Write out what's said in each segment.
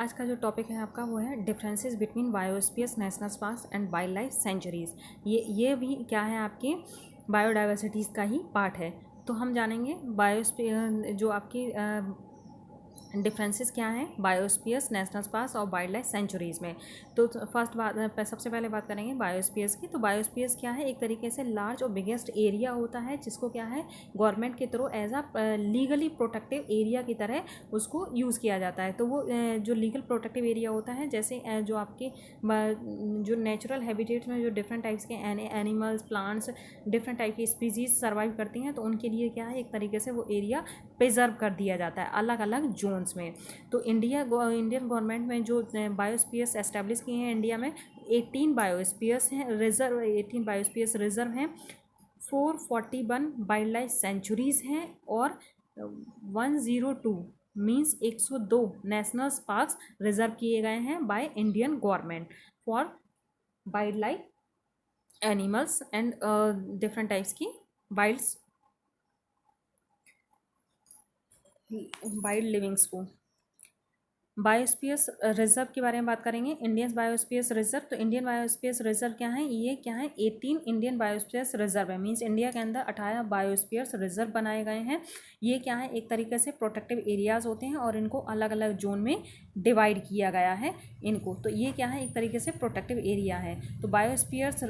आज का जो टॉपिक है आपका वो है differences between biospheres, national parks and wild life sanctuaries. ये भी क्या है, आपके बायोडाइवर्सिटीज़ का ही पार्ट है। तो हम जानेंगे बायोस्फीयर जो आपकी डिफरेंसेस क्या हैं बायोस्फीयर्स, नेशनल पार्क्स और वाइल्ड लाइफ सेंचुरीज़ में। तो फर्स्ट बात, सबसे पहले बात करेंगे बायोस्फीयर्स की। तो बायोस्फीयर्स क्या है, एक तरीके से लार्ज और बिगेस्ट एरिया होता है जिसको क्या है गवर्नमेंट के through as a legally protective area की तरह उसको यूज़ किया जाता है। तो वो जो लीगल प्रोटेक्टिव एरिया होता है, जैसे जो आपके जो नेचुरल हैबिटेट्स में जो डिफरेंट टाइप्स के एनिमल्स, प्लांट्स, डिफरेंट टाइप की स्पीसीज सर्वाइव करती हैं, तो उनके लिए क्या है एक तरीके से वो एरिया प्रिजर्व कर दिया जाता है अलग अलग जोन्स में। तो इंडियन गवर्नमेंट में जो बायोस्फीयर्स एस्टेब्लिश किए हैं इंडिया में, 18 बायोस्फीयर्स हैं रिजर्व, 18 बायोस्फीयर्स रिजर्व हैं, 441 वाइल्ड लाइफ सेंचुरीज़ हैं और 102 मीन्स 102 नेशनल पार्क्स रिजर्व किए गए हैं by Indian government for wild life animals and different types की वाइल्ड वाइल्ड लिविंग्स को। बायोस्फीयर्स रिजर्व के बारे में बात करेंगे। इंडियन बायोस्फीयर्स रिजर्व, तो इंडियन बायोस्फीयर्स रिजर्व क्या है, ये क्या है 18 इंडियन बायोस्फीयर्स रिजर्व है। मींस इंडिया के अंदर 18 बायोस्फीयर्स रिजर्व बनाए गए हैं। ये क्या है एक तरीके से प्रोटेक्टिव एरियाज होते हैं और इनको अलग अलग जोन में डिवाइड किया गया है इनको। तो ये क्या है एक तरीके से प्रोटेक्टिव एरिया है। तो बायोस्फीयर्स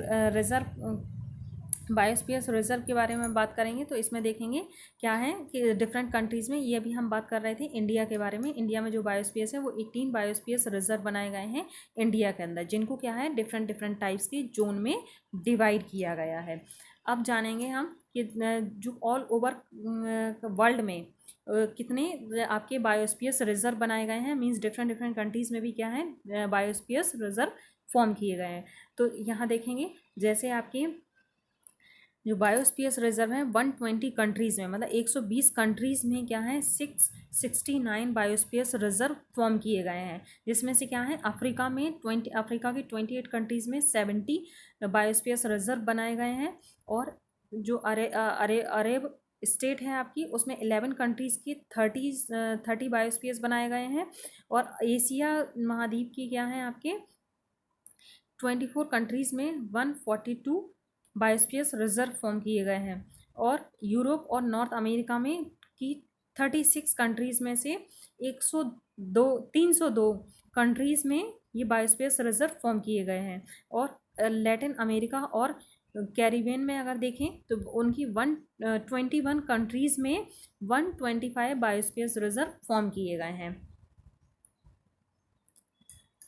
रिजर्व के बारे में बात करेंगे तो इसमें देखेंगे क्या है कि डिफरेंट कंट्रीज़ में, ये अभी हम बात कर रहे थे इंडिया के बारे में। इंडिया में जो बायोस्फीयर्स है वो 18 बायोस्फीयर्स रिजर्व बनाए गए हैं इंडिया के अंदर, जिनको क्या है डिफरेंट डिफरेंट टाइप्स की जोन में डिवाइड किया गया है। अब जानेंगे हम कि जो ऑल ओवर वर्ल्ड में कितने आपके बायोस्फीयर्स रिजर्व बनाए गए हैं। मींस डिफरेंट डिफरेंट कंट्रीज़ में भी क्या है बायोस्फीयर्स रिजर्व फॉर्म किए गए हैं। तो यहाँ देखेंगे जैसे आपके जो बायोस्फीयर्स रिजर्व है 120 कंट्रीज़ में, मतलब 120 कंट्रीज़ में क्या है 669 बायोस्फीयर्स रिजर्व फॉर्म किए गए हैं। जिसमें से क्या है अफ्रीका में अफ्रीका की 28 कंट्रीज़ में 70 बायोस्फीयर्स रिजर्व बनाए गए हैं। और जो अरेब स्टेट है आपकी, उसमें 11 कंट्रीज़ की 30 बायोस्फीयर्स बनाए गए हैं। और एशिया महाद्वीप की क्या है आपके 24 कंट्रीज़ में 142 बायोस्फीयर्स रिजर्व फॉर्म किए गए हैं। और यूरोप और नॉर्थ अमेरिका में की 36 कंट्रीज़ में से 302 कंट्रीज़ में ये बायोस्फीयर्स रिजर्व फॉर्म किए गए हैं। और लैटिन अमेरिका और कैरिबियन में अगर देखें तो उनकी 121 कंट्रीज़ में 125 बायोस्फीयर्स रिजर्व फॉर्म किए गए हैं।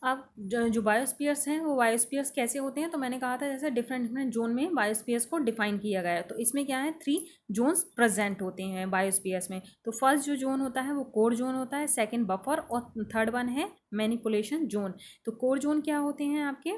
अब जो बायोस्फीयर्स हैं वो बायोस्फीयर्स कैसे होते हैं, तो मैंने कहा था जैसे डिफरेंट डिफरेंट जोन में बायोस्फीयर्स को डिफाइन किया गया है। तो इसमें क्या है 3 जोन्स प्रेजेंट होते हैं बायोस्फीयर्स में। तो फर्स्ट जो जोन होता है वो कोर जोन होता है, सेकंड बफर और थर्ड वन है मैनिपुलेशन जोन। तो कोर जोन क्या होते हैं आपके,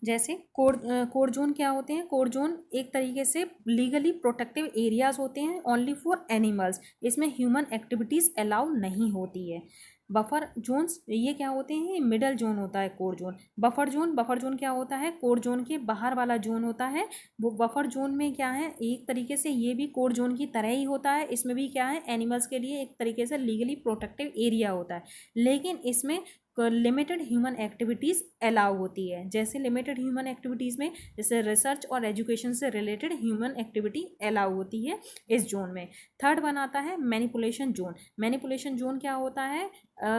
जैसे कोर जोन क्या होते हैं, कोर जोन एक तरीके से लीगली प्रोटेक्टिव एरियाज होते हैं ओनली फॉर एनिमल्स। इसमें ह्यूमन एक्टिविटीज़ अलाउ नहीं होती है। बफर जोन्स ये क्या होते हैं, मिडल जोन होता है कोर जोन। बफर जोन क्या होता है, कोर जोन के बाहर वाला जोन होता है। वो बफर जोन में क्या है एक तरीके से ये भी कोर जोन की तरह ही होता है। इसमें भी क्या है एनिमल्स के लिए एक तरीके से लीगली प्रोटेक्टिव एरिया होता है, लेकिन इसमें लिमिटेड ह्यूमन एक्टिविटीज़ अलाउ होती है। जैसे लिमिटेड ह्यूमन एक्टिविटीज़ में जैसे रिसर्च और एजुकेशन से रिलेटेड ह्यूमन एक्टिविटी अलाउ होती है इस जोन में। थर्ड वन आता है मैनिपुलेशन जोन। मैनिपुलेशन जोन क्या होता है,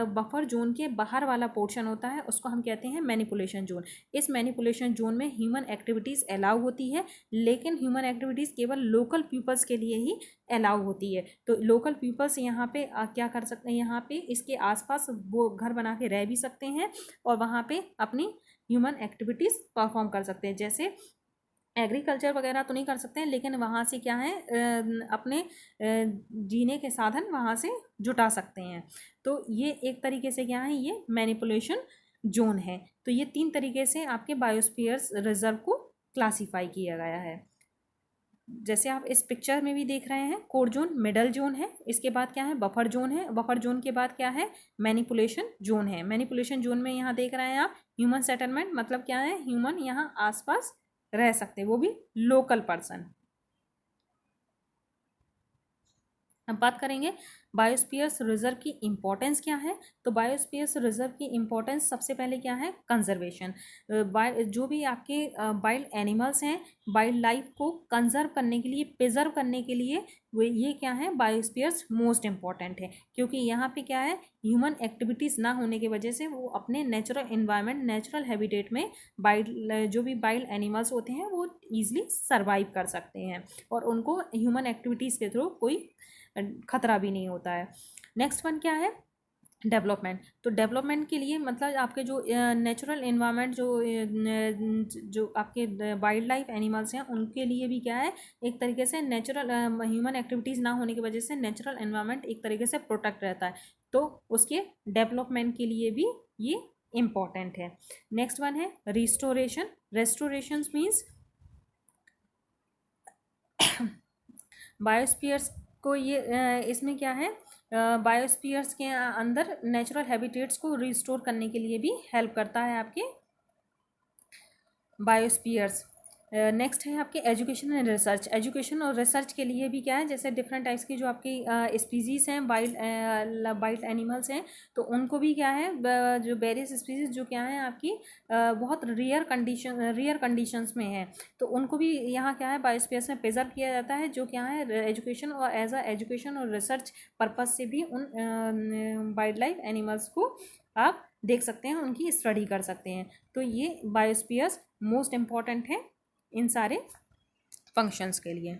बफर जोन के बाहर वाला पोर्शन होता है, उसको हम कहते हैं मैनिपुलेशन जोन। इस मैनिपुलेशन जोन में ह्यूमन एक्टिविटीज़ अलाउ होती है, लेकिन ह्यूमन एक्टिविटीज़ केवल लोकल पीपल्स के लिए ही अलाउ होती है। तो लोकल पीपल्स यहाँ पे क्या कर सकते हैं, यहाँ पे इसके आसपास वो घर बना के रह भी सकते हैं और वहाँ पे अपनी ह्यूमन एक्टिविटीज़ परफॉर्म कर सकते हैं। जैसे एग्रीकल्चर वगैरह तो नहीं कर सकते हैं, लेकिन वहाँ से क्या है अपने जीने के साधन वहाँ से जुटा सकते हैं। तो ये एक तरीके से क्या है ये मैनिपुलेशन जोन है। तो ये 3 तरीके से आपके बायोस्फीयर्स रिजर्व को क्लासीफाई किया गया है। जैसे आप इस पिक्चर में भी देख रहे हैं, कोर जोन मिडल जोन है, इसके बाद क्या है बफर जोन है, बफर जोन के बाद क्या है मैनिपुलेशन जोन है। मैनिपुलेशन जोन में यहाँ देख रहे हैं आप ह्यूमन सेटलमेंट, मतलब क्या है ह्यूमन यहाँ आसपास रह सकते हैं, वो भी लोकल पर्सन। अब बात करेंगे बायोस्फीयर्स रिजर्व की इम्पोर्टेंस क्या है। तो बायोस्फीयर्स रिजर्व की इम्पोर्टेंस सबसे पहले क्या है, कंजर्वेशन। जो भी आपके वाइल्ड एनिमल्स हैं, वाइल्ड लाइफ को कंजर्व करने के लिए, प्रिजर्व करने के लिए वो ये क्या है, बायोस्फीयर्स मोस्ट इम्पॉर्टेंट है। क्योंकि यहाँ पे क्या है, ह्यूमन एक्टिविटीज़ ना होने की वजह से वो अपने नेचुरल इन्वायरमेंट, नेचुरल हैबिटेट में वाइल्ड जो भी वाइल्ड एनिमल्स होते हैं वो ईजिली सर्वाइव कर सकते हैं और उनको ह्यूमन एक्टिविटीज़ के थ्रू कोई खतरा भी नहीं होता है। नेक्स्ट वन क्या है, डेवलपमेंट। तो डेवलपमेंट के लिए मतलब आपके जो नेचुरल इन्वायरमेंट, जो आपके वाइल्ड लाइफ एनिमल्स हैं उनके लिए भी क्या है, एक तरीके से नेचुरल ह्यूमन एक्टिविटीज़ ना होने की वजह से नेचुरल इन्वायरमेंट एक तरीके से प्रोटेक्ट रहता है, तो उसके डेवलपमेंट के लिए भी ये इम्पॉर्टेंट है। नेक्स्ट वन है रिस्टोरेशन। रेस्टोरेशन मीन्स बायोस्फीयर्स को ये इसमें क्या है, बायोस्फीयर्स के अंदर नेचुरल हैबिटेट्स को रिस्टोर करने के लिए भी हेल्प करता है आपके बायोस्फीयर्स। नेक्स्ट है आपके एजुकेशन एंड रिसर्च। एजुकेशन और रिसर्च के लिए भी क्या है, जैसे डिफरेंट टाइप्स की जो आपकी स्पीसीज़ हैं, वाइल्ड एनिमल्स हैं, तो उनको भी क्या है, जो वेरियस स्पीसीज जो क्या है आपकी बहुत रेयर कंडीशंस में है, तो उनको भी यहाँ क्या है बायोस्फीयर्स में प्रिजर्व किया जाता है, जो क्या है एजुकेशन और एज अ एजुकेशन और रिसर्च पर्पज से भी उन वाइल्ड लाइफ एनिमल्स को आप देख सकते हैं, उनकी स्टडी कर सकते हैं। तो ये बायोस्फीयर्स मोस्ट इम्पॉर्टेंट है इन सारे फंक्शंस के लिए।